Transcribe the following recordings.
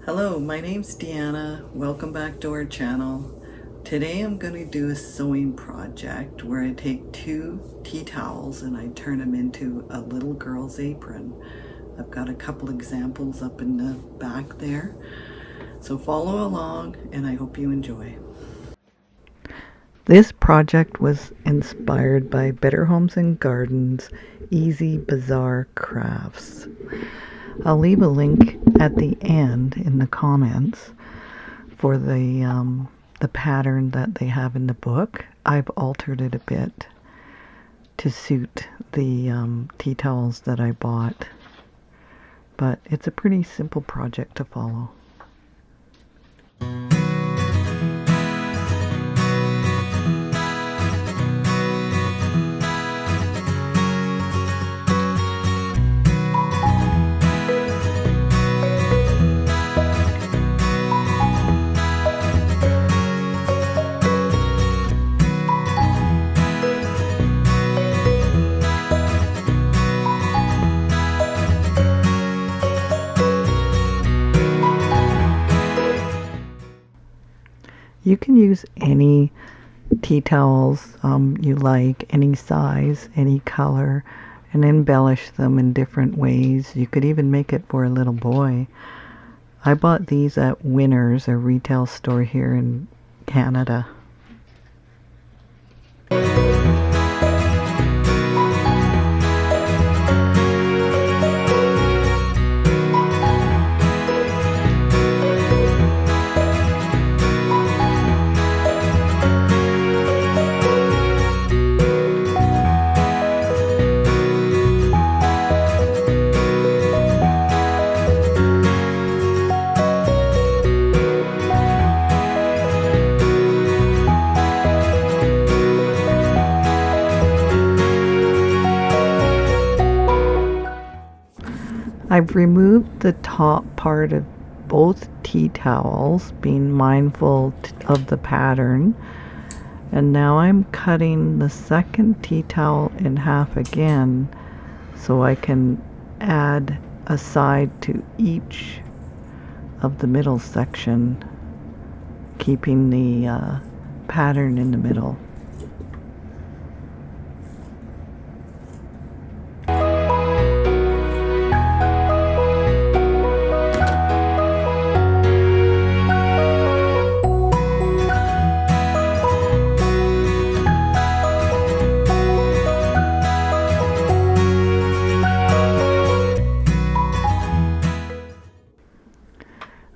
Hello, my name's Deanna. Welcome back to our channel. Today I'm going to do a sewing project where I take 2 tea towels and I turn them into a little girl's apron. I've got a couple examples up in the back there. So follow along and I hope you enjoy. This project was inspired by Better Homes and Gardens Easy Bazaar Crafts. I'll leave a link at the end in the comments for the pattern that they have in the book. I've altered it a bit to suit the tea towels that I bought, but it's a pretty simple project to follow. You can use any tea towels you like, any size, any color, and embellish them in different ways. You could even make it for a little boy. I bought these at Winners, a retail store here in Canada. I've removed the top part of both tea towels, being mindful of the pattern. And now I'm cutting the second tea towel in half again so I can add a side to each of the middle section, keeping the pattern in the middle.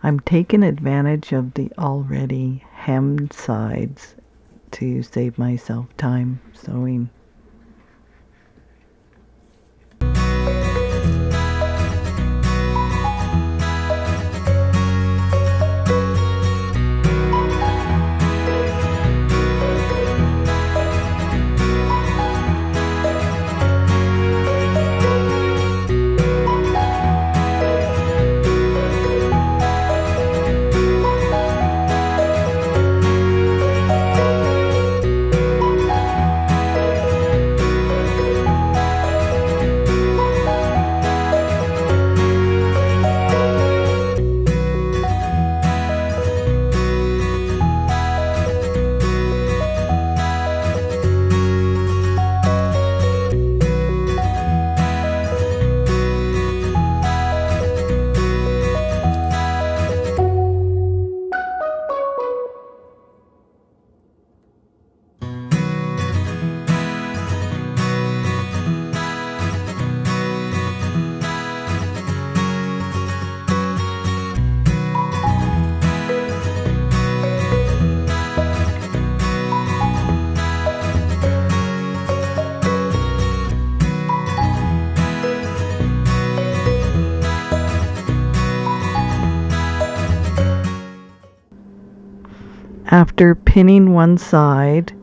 I'm taking advantage of the already hemmed sides to save myself time sewing. After pinning one side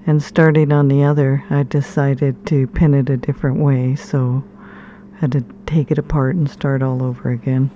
and starting on the other, I decided to pin it a different way, so I had to take it apart and start all over again.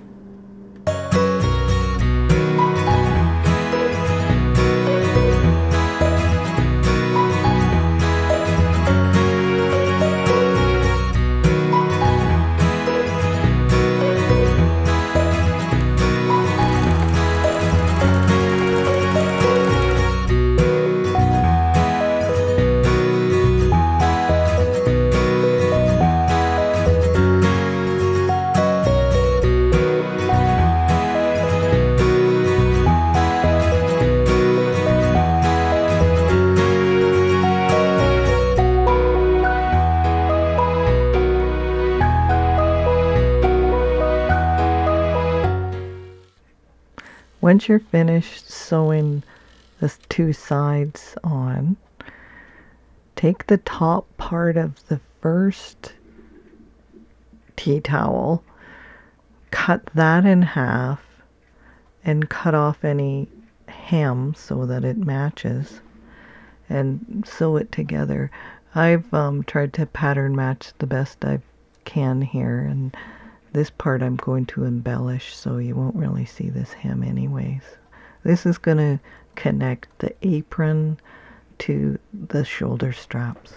Once you're finished sewing the two sides on, take the top part of the first tea towel, cut that in half, and cut off any hem so that it matches, and sew it together. I've tried to pattern match the best I can here, and this part I'm going to embellish so you won't really see this hem anyways. This is going to connect the apron to the shoulder straps.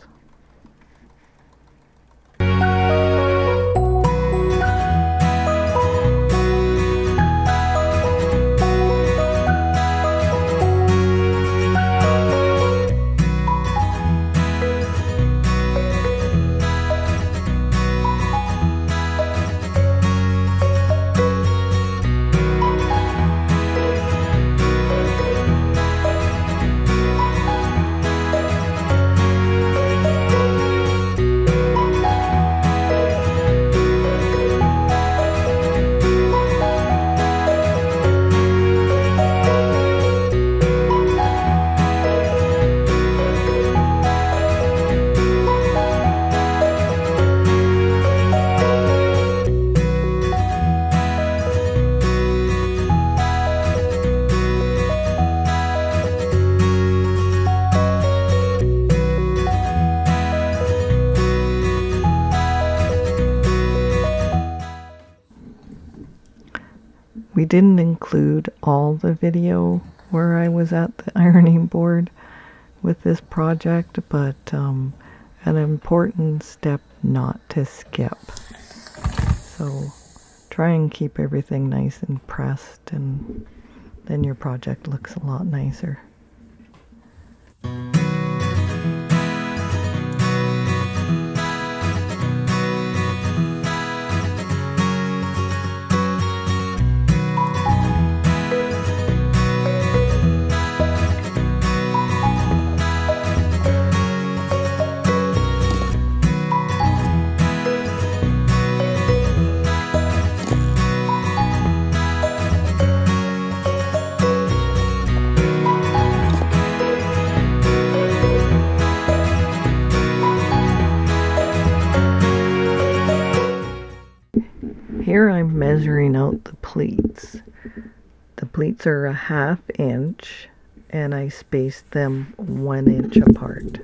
We didn't include all the video where I was at the ironing board with this project, but an important step not to skip. So try and keep everything nice and pressed, and then your project looks a lot nicer. Here I'm measuring out the pleats. The pleats are 1/2 inch, and I spaced them 1 inch apart.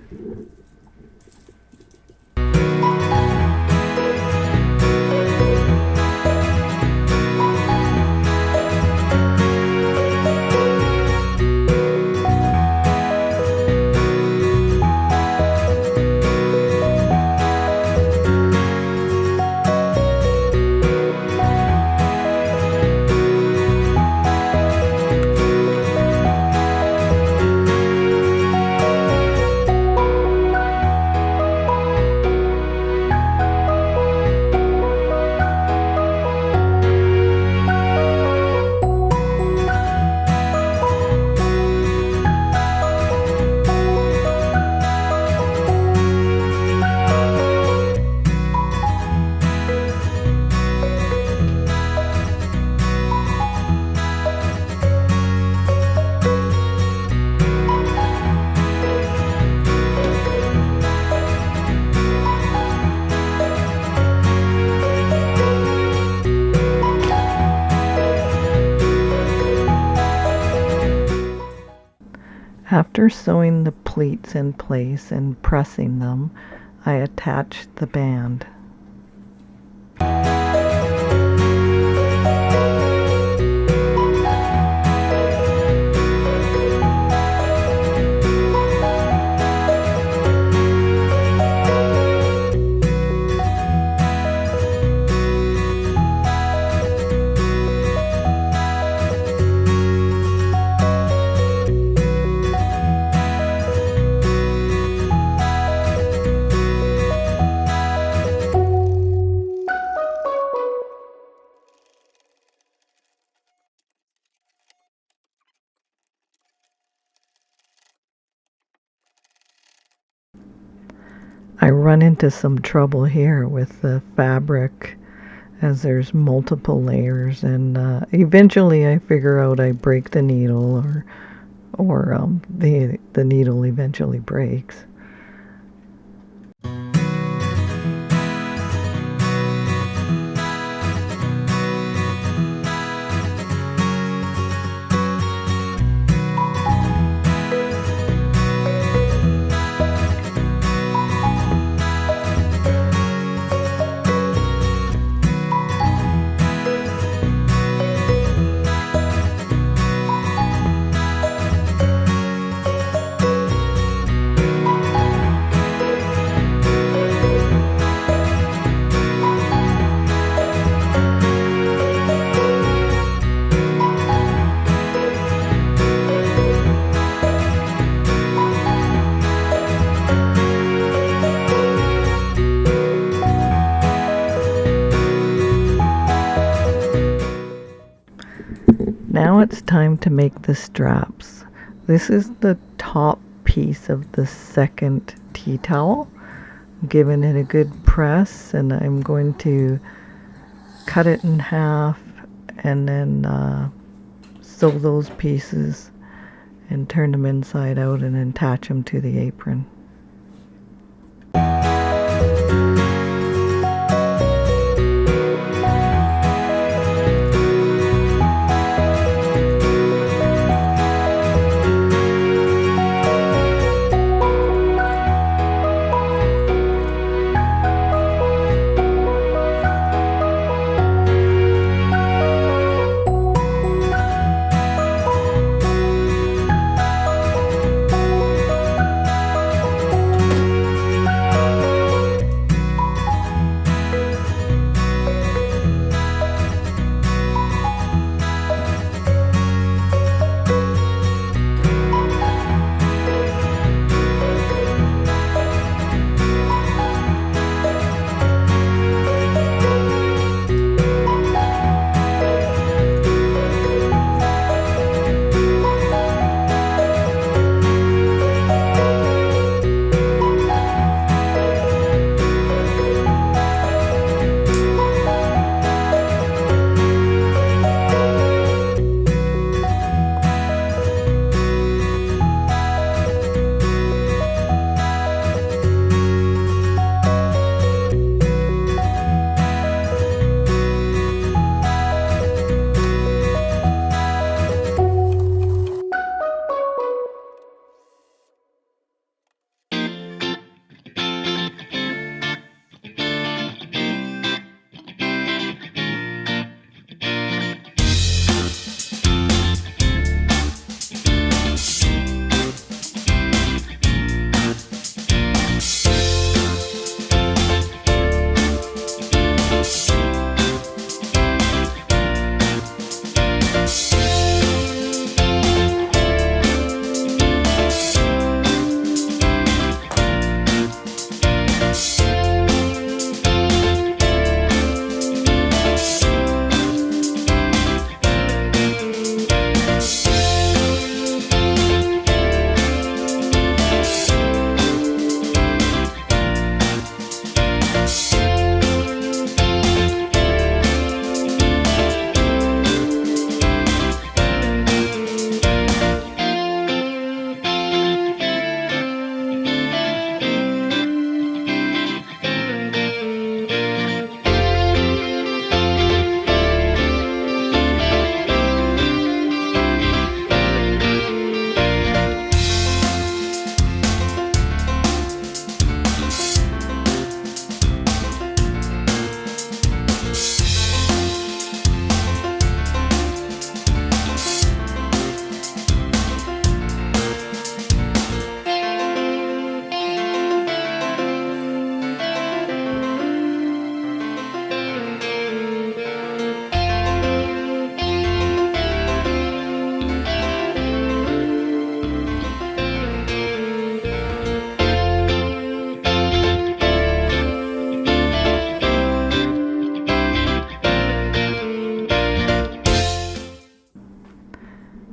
After sewing the pleats in place and pressing them, I attached the band. I run into some trouble here with the fabric as there's multiple layers, and eventually I figure out I break the needle, or the needle eventually breaks. Now it's time to make the straps. This is the top piece of the second tea towel. I'm giving it a good press, and I'm going to cut it in half and then sew those pieces and turn them inside out and attach them to the apron.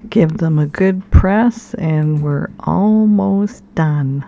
Give them a good press, and we're almost done.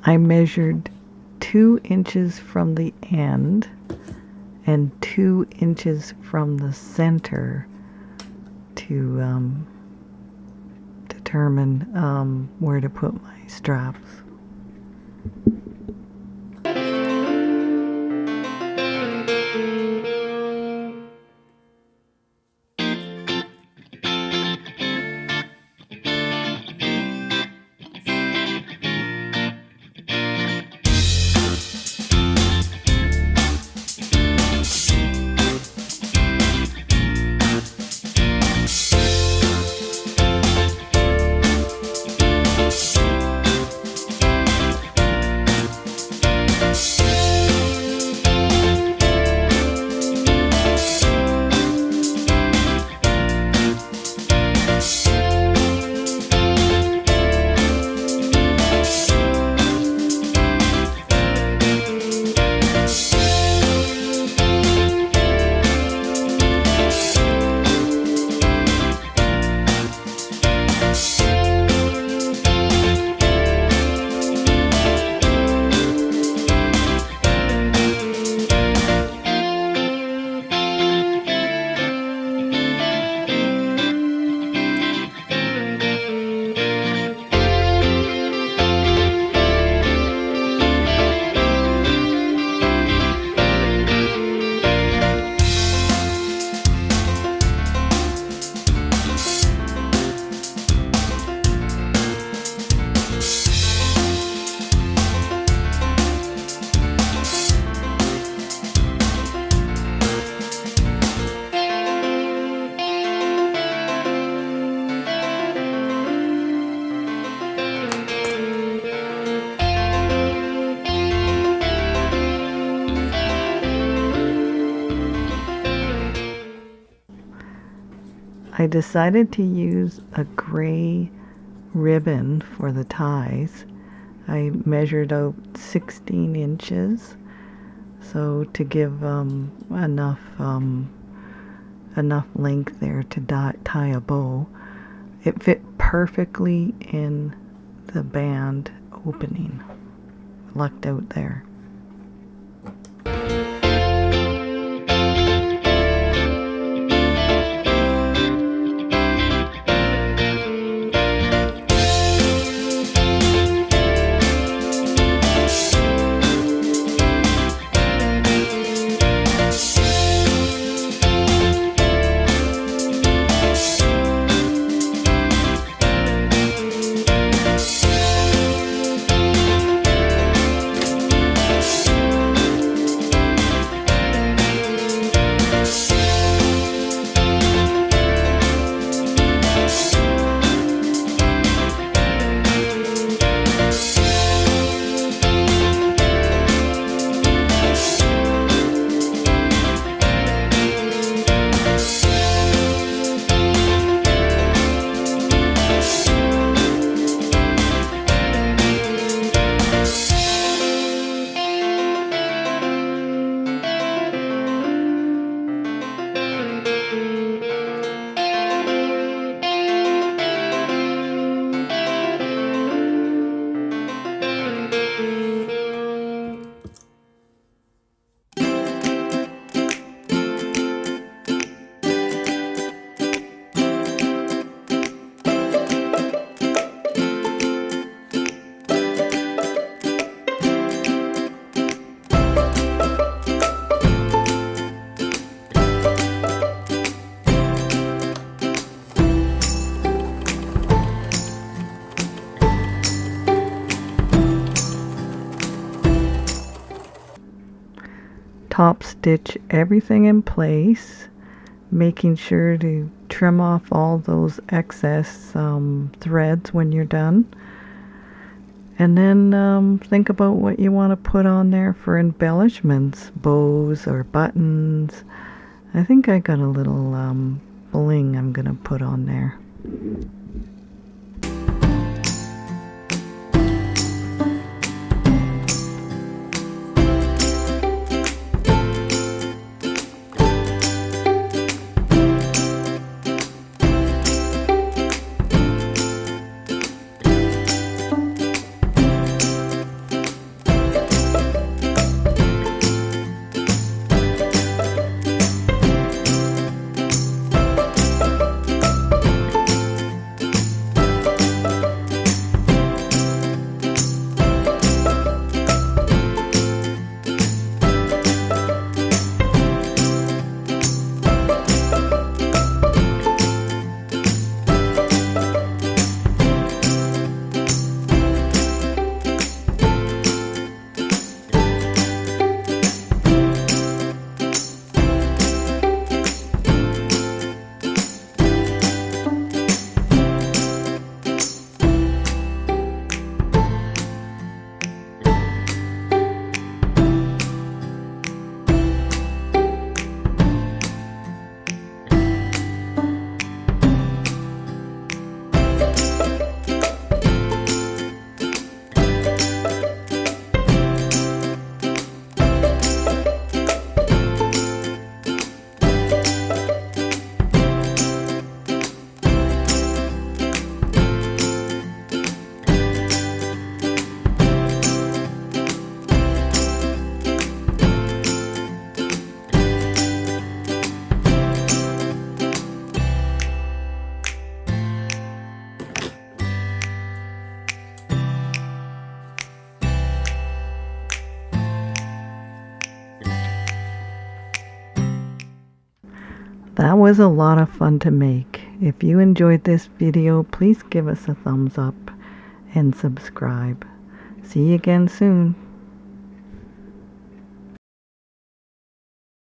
I measured 2 inches from the end and 2 inches from the center to determine where to put my straps. I decided to use a gray ribbon for the ties. I measured out 16 inches, so to give enough length there to tie a bow. It fit perfectly in the band opening. Lucked out there. Top stitch everything in place, making sure to trim off all those excess threads when you're done. And then think about what you want to put on there for embellishments, bows or buttons. I think I got a little bling I'm going to put on there. That was a lot of fun to make. If you enjoyed this video, please give us a thumbs up and subscribe. See you again soon.